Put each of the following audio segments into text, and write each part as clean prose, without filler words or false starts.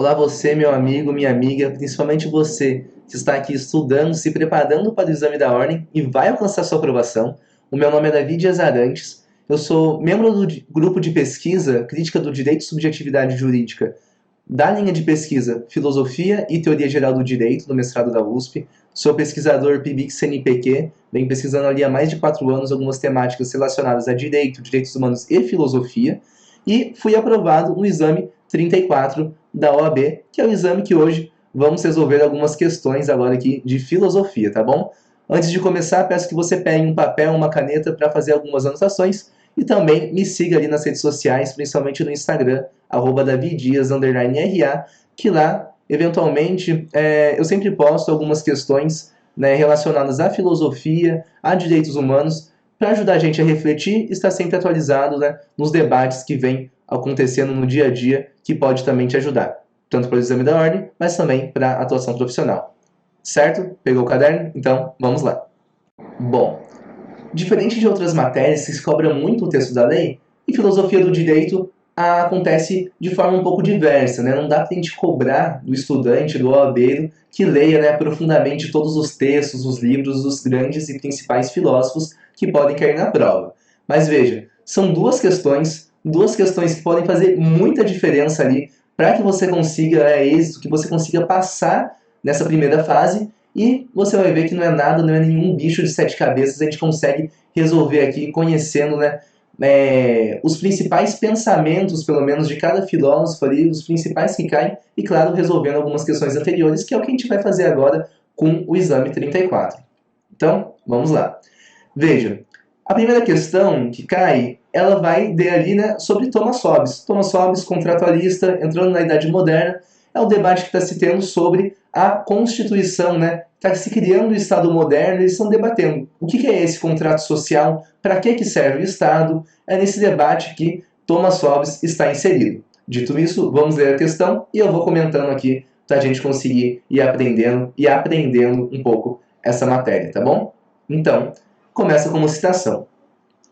Olá você, meu amigo, minha amiga, principalmente você que está aqui estudando, se preparando para o exame da ordem e vai alcançar sua aprovação. O meu nome é David Dias Arantes, eu sou membro do grupo de pesquisa Crítica do Direito e Subjetividade Jurídica da linha de pesquisa Filosofia e Teoria Geral do Direito, do mestrado da USP. Sou pesquisador PIBIC-CNPq, venho pesquisando ali há mais de 4 anos algumas temáticas relacionadas a direito, direitos humanos e filosofia, e fui aprovado no exame 34 da OAB, que é o exame que hoje vamos resolver algumas questões agora aqui de filosofia, tá bom? Antes de começar, peço que você pegue um papel, uma caneta para fazer algumas anotações e também me siga ali nas redes sociais, principalmente no Instagram, @daviddias_ra, que lá, eventualmente, eu sempre posto algumas questões, né, relacionadas à filosofia, a direitos humanos, para ajudar a gente a refletir e estar sempre atualizado, né, nos debates que vêm acontecendo no dia a dia, que pode também te ajudar, tanto para o exame da ordem, mas também para a atuação profissional. Certo? Pegou o caderno? Então, vamos lá. Bom, diferente de outras matérias que se cobra muito o texto da lei, em filosofia do direito acontece de forma um pouco diversa, né? Não dá para a gente cobrar do estudante, do OABeiro, que leia, né, profundamente todos os textos, os livros dos grandes e principais filósofos que podem cair na prova. Mas veja, são duas questões que podem fazer muita diferença ali para que você consiga êxito, que você consiga passar nessa primeira fase, e você vai ver que não é nada, não é nenhum bicho de 7 cabeças, a gente consegue resolver aqui conhecendo, né, os principais pensamentos, pelo menos, de cada filósofo ali, os principais que caem, e claro, resolvendo algumas questões anteriores, que é o que a gente vai fazer agora com o exame 34. Então, vamos lá. Veja, a primeira questão que cai, ela vai ali, né, sobre Thomas Hobbes. Thomas Hobbes, contratualista, entrando na Idade Moderna, é o debate que está se tendo sobre a Constituição, né? Está se criando o Estado moderno, eles estão debatendo o que é esse contrato social, para que serve o Estado. É nesse debate que Thomas Hobbes está inserido. Dito isso, vamos ler a questão e eu vou comentando aqui para a gente conseguir ir aprendendo um pouco essa matéria, tá bom? Então, começa com uma citação.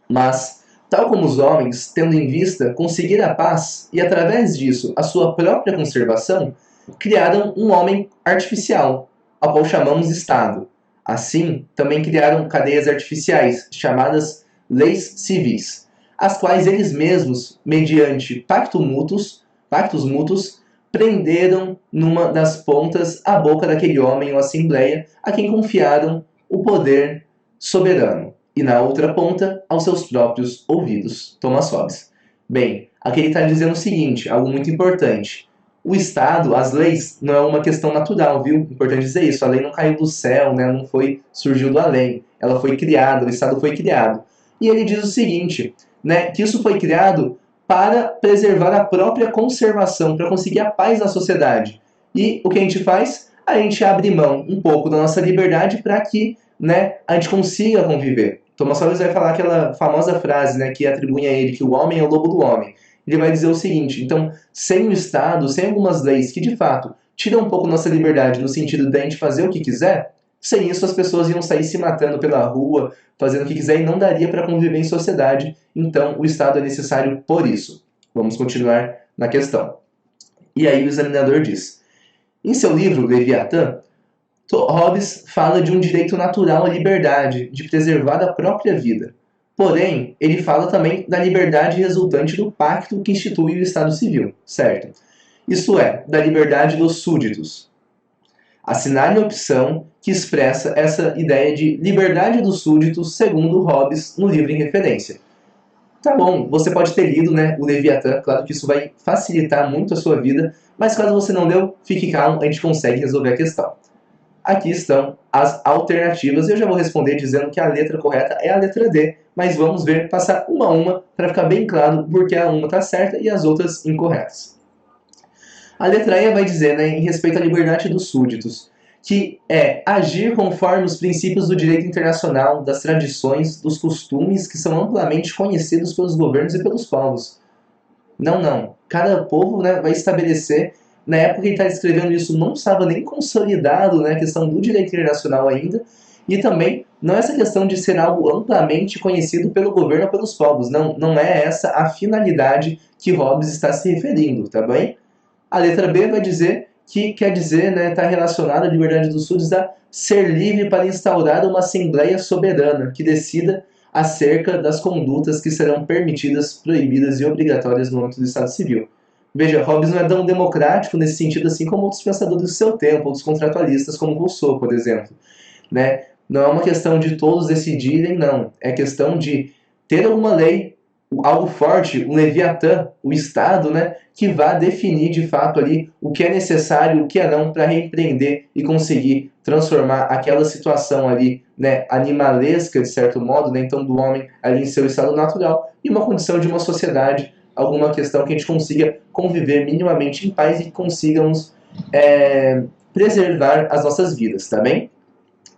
Mas, tal como os homens, tendo em vista conseguir a paz e, através disso, a sua própria conservação, criaram um homem artificial, ao qual chamamos Estado. Assim, também criaram cadeias artificiais, chamadas leis civis, as quais eles mesmos, mediante pactos mútuos, prenderam numa das pontas a boca daquele homem ou assembleia a quem confiaram o poder soberano, e na outra ponta aos seus próprios ouvidos. Thomas Hobbes. Bem, aqui ele está dizendo o seguinte, algo muito importante. O Estado, as leis, não é uma questão natural, viu? Importante dizer isso. A lei não caiu do céu, né? Não surgiu do além. Ela foi criada, o Estado foi criado. E ele diz o seguinte, né? Que isso foi criado para preservar a própria conservação, para conseguir a paz na sociedade. E o que a gente faz? A gente abre mão um pouco da nossa liberdade para que, né, a gente consiga conviver. Thomas Hobbes vai falar aquela famosa frase, né, que atribui a ele, que o homem é o lobo do homem. Ele vai dizer o seguinte, então, sem o Estado, sem algumas leis que, de fato, tiram um pouco nossa liberdade no sentido de a gente fazer o que quiser, sem isso as pessoas iam sair se matando pela rua, fazendo o que quiser, e não daria para conviver em sociedade. Então, o Estado é necessário por isso. Vamos continuar na questão. E aí o examinador diz, em seu livro, Leviatã, Hobbes fala de um direito natural à liberdade, de preservar a própria vida. Porém, ele fala também da liberdade resultante do pacto que institui o Estado Civil, certo? Isso é, da liberdade dos súditos. Assinale a opção que expressa essa ideia de liberdade dos súditos segundo Hobbes no livro em referência. Tá bom, você pode ter lido, né, o Leviatã, claro que isso vai facilitar muito a sua vida, mas caso você não leu, fique calmo, a gente consegue resolver a questão. Aqui estão as alternativas, eu já vou responder dizendo que a letra correta é a letra D, mas vamos ver, passar uma a uma, para ficar bem claro porque a uma está certa e as outras incorretas. A letra E vai dizer, né, em respeito à liberdade dos súditos, que é agir conforme os princípios do direito internacional, das tradições, dos costumes que são amplamente conhecidos pelos governos e pelos povos. Não. Cada povo, né, vai estabelecer. Na época que ele está escrevendo isso, não estava nem consolidado, né, a questão do direito internacional ainda, e também não é essa questão de ser algo amplamente conhecido pelo governo ou pelos povos. Não é essa a finalidade que Hobbes está se referindo, tá bem? A letra B vai dizer que quer dizer, né, está relacionada à liberdade dos súditos a ser livre para instaurar uma assembleia soberana que decida acerca das condutas que serão permitidas, proibidas e obrigatórias no âmbito do Estado Civil. Veja, Hobbes não é tão democrático nesse sentido assim como outros pensadores do seu tempo, outros contratualistas como Rousseau, por exemplo. Né? Não é uma questão de todos decidirem, não. É questão de ter alguma lei, algo forte, um Leviatã, o Estado, né, que vá definir de fato ali o que é necessário, o que é não, para repreender e conseguir transformar aquela situação ali, né, animalesca, de certo modo, né, então do homem ali em seu estado natural, em uma condição de uma sociedade, alguma questão que a gente consiga conviver minimamente em paz e que consigamos preservar as nossas vidas, tá bem?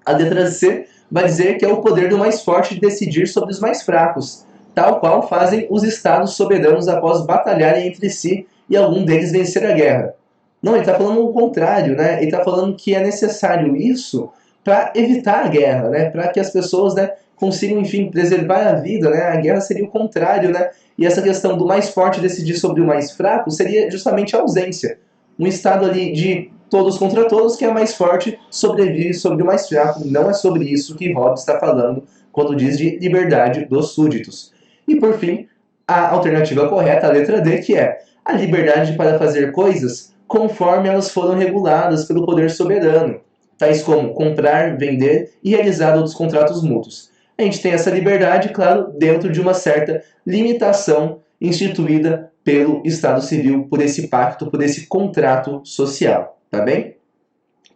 A letra C vai dizer que é o poder do mais forte de decidir sobre os mais fracos, tal qual fazem os estados soberanos após batalharem entre si e algum deles vencer a guerra. Não, ele está falando o contrário, né? Ele está falando que é necessário isso para evitar a guerra, né? Para que as pessoas, né, consigam, enfim, preservar a vida, né? A guerra seria o contrário, né? E essa questão do mais forte decidir sobre o mais fraco seria justamente a ausência. Um estado ali de todos contra todos, que é mais forte, sobrevive sobre o mais fraco. Não é sobre isso que Hobbes está falando quando diz de liberdade dos súditos. E por fim, a alternativa correta, a letra D, que é a liberdade para fazer coisas conforme elas foram reguladas pelo poder soberano, tais como comprar, vender e realizar outros contratos mútuos. A gente tem essa liberdade, claro, dentro de uma certa limitação instituída pelo Estado Civil, por esse pacto, por esse contrato social, tá bem?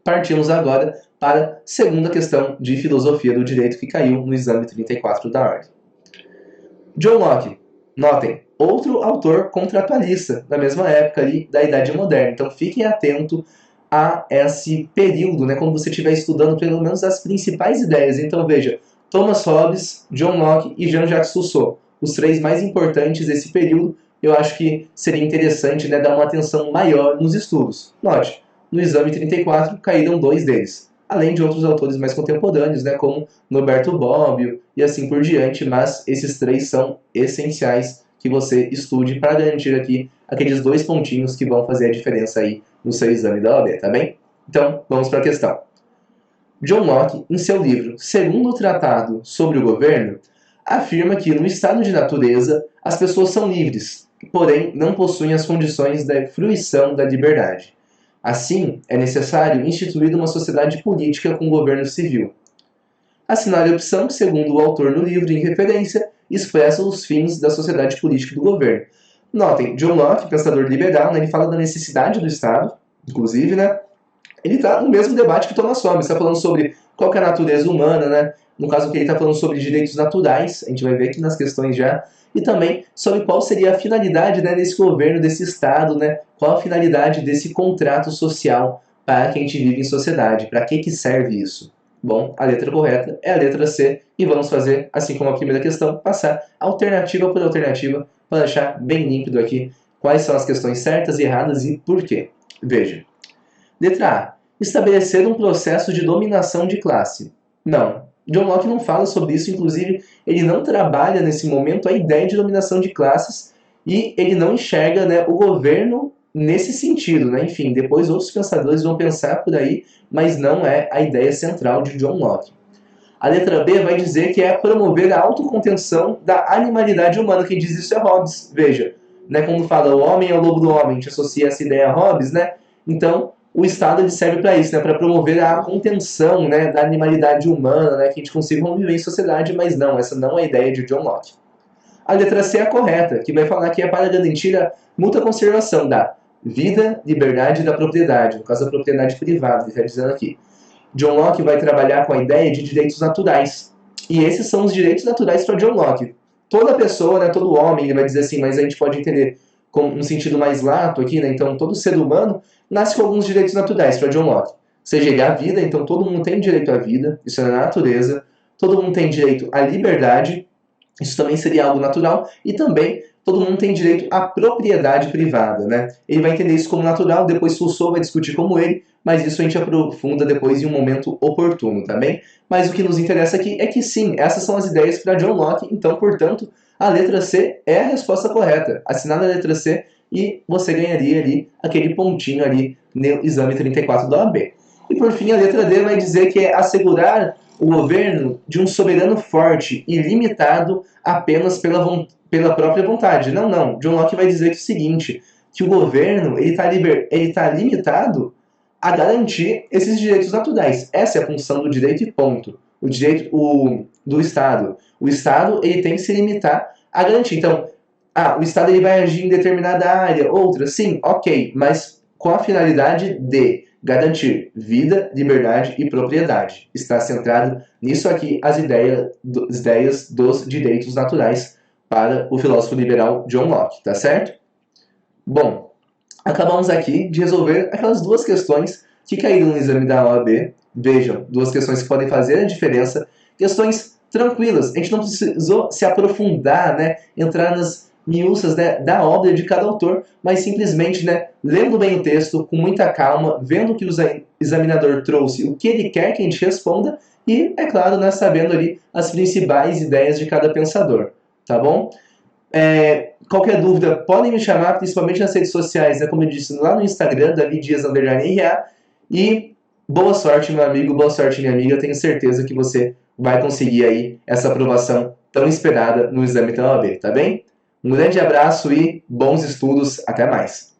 Partimos agora para a segunda questão de filosofia do direito que caiu no exame 34 da ordem. John Locke, notem, outro autor contratualista da mesma época ali da Idade Moderna. Então fiquem atentos a esse período, né, quando você estiver estudando pelo menos as principais ideias. Então veja, Thomas Hobbes, John Locke e Jean-Jacques Rousseau, os três mais importantes desse período. Eu acho que seria interessante, né, dar uma atenção maior nos estudos. Note, no exame 34 caíram 2 deles, além de outros autores mais contemporâneos, né, como Norberto Bobbio e assim por diante, mas esses 3 são essenciais que você estude para garantir aqui aqueles 2 pontinhos que vão fazer a diferença aí no seu exame da OAB, tá bem? Então, vamos para a questão. John Locke, em seu livro Segundo Tratado sobre o Governo, afirma que no estado de natureza as pessoas são livres, porém não possuem as condições da fruição da liberdade. Assim, é necessário instituir uma sociedade política com governo civil. Assinar a opção que, segundo o autor no livro em referência, expressa os fins da sociedade política e do governo. Notem, John Locke, pensador liberal, né, ele fala da necessidade do Estado, inclusive, né, ele está no mesmo debate que Thomas Hobbes, está falando sobre qual que é a natureza humana, né, no caso que ele está falando sobre direitos naturais, a gente vai ver aqui nas questões já, e também sobre qual seria a finalidade, né, desse governo, desse Estado, né, qual a finalidade desse contrato social para que a gente vive em sociedade, para que serve isso? Bom, a letra correta é a letra C, e vamos fazer, assim como a primeira questão, passar alternativa por alternativa para deixar bem límpido aqui quais são as questões certas e erradas e por quê. Veja. Letra A. Estabelecer um processo de dominação de classe. Não. John Locke não fala sobre isso, inclusive ele não trabalha nesse momento a ideia de dominação de classes e ele não enxerga, né, o governo nesse sentido, né? Enfim, depois outros pensadores vão pensar por aí, mas não é a ideia central de John Locke. A letra B vai dizer que é promover a autocontenção da animalidade humana. Quem diz isso é Hobbes. Veja, né, quando fala o homem é o lobo do homem, a gente associa essa ideia a Hobbes, né? Então, o Estado ele serve para isso, né, para promover a contenção, né, da animalidade humana, né, que a gente consiga conviver em sociedade, mas não, essa não é a ideia de John Locke. A letra C é a correta, que vai falar que é para garantir a mútua conservação da vida, liberdade e da propriedade, no caso da propriedade privada, ele está dizendo aqui. John Locke vai trabalhar com a ideia de direitos naturais, e esses são os direitos naturais para John Locke. Toda pessoa, né, todo homem, ele vai dizer assim, mas a gente pode entender com um sentido mais lato aqui, né, então todo ser humano nasce com alguns direitos naturais para John Locke. Seja ele a vida, então todo mundo tem direito à vida, isso é na natureza. Todo mundo tem direito à liberdade, isso também seria algo natural. E também todo mundo tem direito à propriedade privada, né? Ele vai entender isso como natural, depois Rousseau vai discutir como ele, mas isso a gente aprofunda depois em um momento oportuno, tá bem? Mas o que nos interessa aqui é que sim, essas são as ideias para John Locke, então, portanto, a letra C é a resposta correta. Assinada a letra C e você ganharia ali aquele pontinho ali no exame 34 da OAB. E por fim, a letra D vai dizer que é assegurar o governo de um soberano forte e limitado apenas pela própria vontade. Não, não. John Locke vai dizer que é o seguinte, que o governo ele tá limitado a garantir esses direitos naturais. Essa é a função do direito e ponto. O direito do Estado. O Estado ele tem que se limitar a garantir. Então, o Estado ele vai agir em determinada área, outra, sim, ok, mas com a finalidade de garantir vida, liberdade e propriedade. Está centrado nisso aqui as ideias dos direitos naturais para o filósofo liberal John Locke, tá certo? Bom, acabamos aqui de resolver aquelas duas questões que caíram no exame da OAB. Vejam, duas questões que podem fazer a diferença. Questões tranquilas, a gente não precisou se aprofundar, né, entrar nas miúças, né, da obra de cada autor, mas simplesmente, né, lendo bem o texto, com muita calma, vendo o que o examinador trouxe, o que ele quer que a gente responda, e, é claro, né, sabendo ali as principais ideias de cada pensador, tá bom? Qualquer dúvida, podem me chamar, principalmente nas redes sociais, né, como eu disse, lá no Instagram, David Dias_RA, e boa sorte, meu amigo, boa sorte, minha amiga, eu tenho certeza que você vai conseguir aí essa aprovação tão esperada no exame da OAB, tá bem? Um grande abraço e bons estudos, até mais!